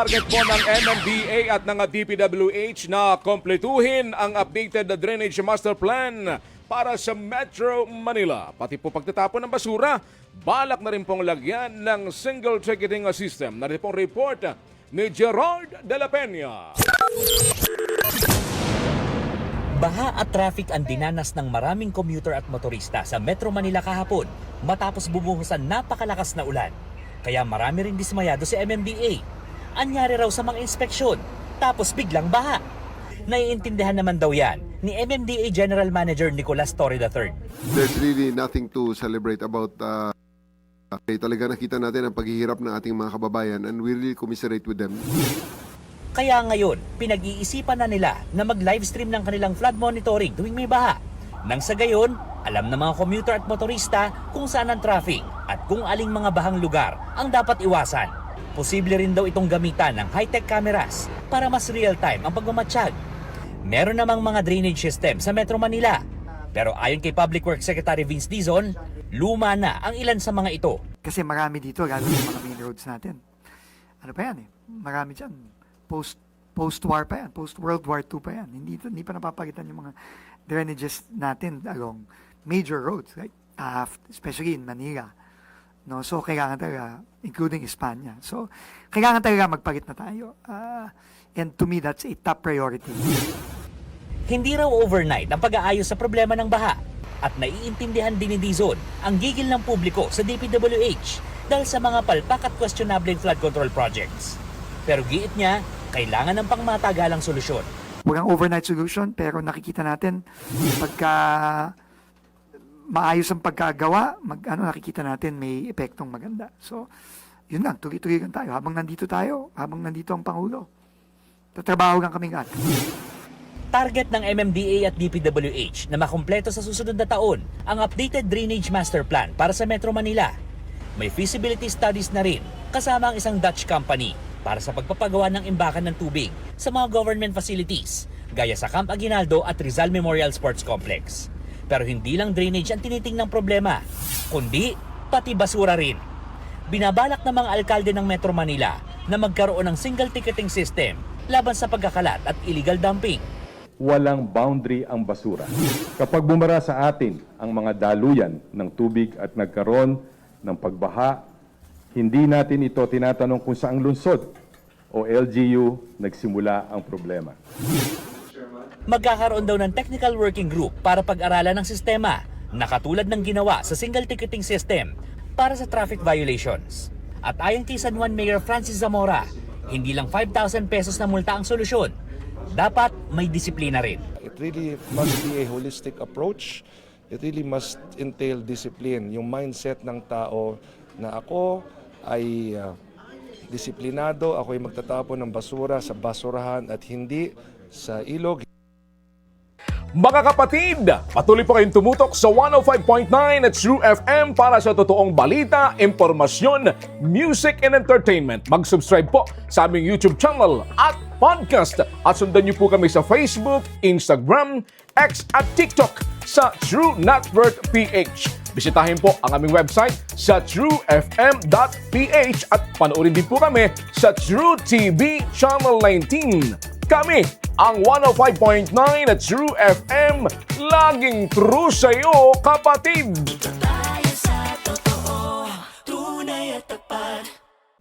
Target po ng MMDA at ng DPWH na kompletuhin ang updated drainage master plan para sa Metro Manila. Pati po pagtatapon ng basura, balak na rin pong lagyan ng single ticketing system. Narito pong report ni Gerard de la Peña. Baha at traffic ang dinanas ng maraming commuter at motorista sa Metro Manila kahapon matapos bumuhos ang napakalakas na ulan. Kaya marami rin dismayado si MMDA. Anyari raw sa mga inspeksyon, tapos biglang baha. Naiintindihan naman daw yan ni MMDA General Manager Nicolas Torre III. There's really nothing to celebrate about talaga nakita natin ang paghihirap ng ating mga kababayan and we really commiserate with them. Kaya ngayon, pinag-iisipan na nila na mag-livestream ng kanilang flood monitoring tuwing may baha. Nang sa gayon, alam ng mga commuter at motorista kung saan ang traffic at kung aling mga bahang lugar ang dapat iwasan. Posible rin daw itong gamitan ng high-tech cameras para mas real-time ang pagmamatsyag. Meron namang mga drainage system sa Metro Manila. Pero ayon kay Public Works Secretary Vince Dizon, luma na ang ilan sa mga ito. Kasi marami dito, lalo yung mga main roads natin. Ano pa yan eh? Marami dyan. Post-war pa yan. Post-World War II pa yan. Hindi pa napapalitan yung mga drainages natin along major roads, right? Especially in Manila. No, so kailangan talaga, including Espanya. So kailangan talaga magpalit na tayo. And to me, that's a top priority. Hindi raw overnight ang pag-aayos sa problema ng baha at naiintindihan din ni Dizon ang gigil ng publiko sa DPWH dahil sa mga palpak at questionable flood control projects. Pero giit niya, kailangan ng pangmatagalang solusyon. Walang overnight solution, pero nakikita natin pagka maayos ang pagkagawa, nakikita natin may epektong maganda. So, yun lang, tuloy-tuloy lang tayo. Habang nandito ang Pangulo, tatrabaho lang kami lahat. Target ng MMDA at DPWH na makumpleto sa susunod na taon ang updated drainage master plan para sa Metro Manila. May feasibility studies na rin kasama ang isang Dutch company para sa pagpapagawa ng imbakan ng tubig sa mga government facilities gaya sa Camp Aguinaldo at Rizal Memorial Sports Complex. Pero hindi lang drainage ang tinitingnang problema, kundi pati basura rin. Binabalak ng mga alkalde ng Metro Manila na magkaroon ng single ticketing system laban sa pagkakalat at illegal dumping. Walang boundary ang basura. Kapag bumara sa atin ang mga daluyan ng tubig at nagkaroon ng pagbaha, hindi natin ito tinatanong kung saang lungsod o LGU nagsimula ang problema. Magkakaroon daw ng technical working group para pag-aralan ng sistema na katulad ng ginawa sa single ticketing system para sa traffic violations. At ayon kay San Juan Mayor Francis Zamora, hindi lang 5,000 pesos na multa ang solusyon. Dapat may disiplina rin. It really must be a holistic approach. It really must entail discipline. Yung mindset ng tao na ako ay disiplinado, ako ay magtatapon ng basura sa basurahan at hindi sa ilog. Mga kapatid, patuloy po kayong tumutok sa 105.9 at True FM para sa totoong balita, impormasyon, music and entertainment. Mag-subscribe po sa aming YouTube channel at podcast at sundan niyo po kami sa Facebook, Instagram, X at TikTok sa True Network PH. Bisitahin po ang aming website sa truefm.ph at panoorin din po kami sa True TV Channel 19. Kami ang 105.9 at True FM, laging true sa'yo, kapatid!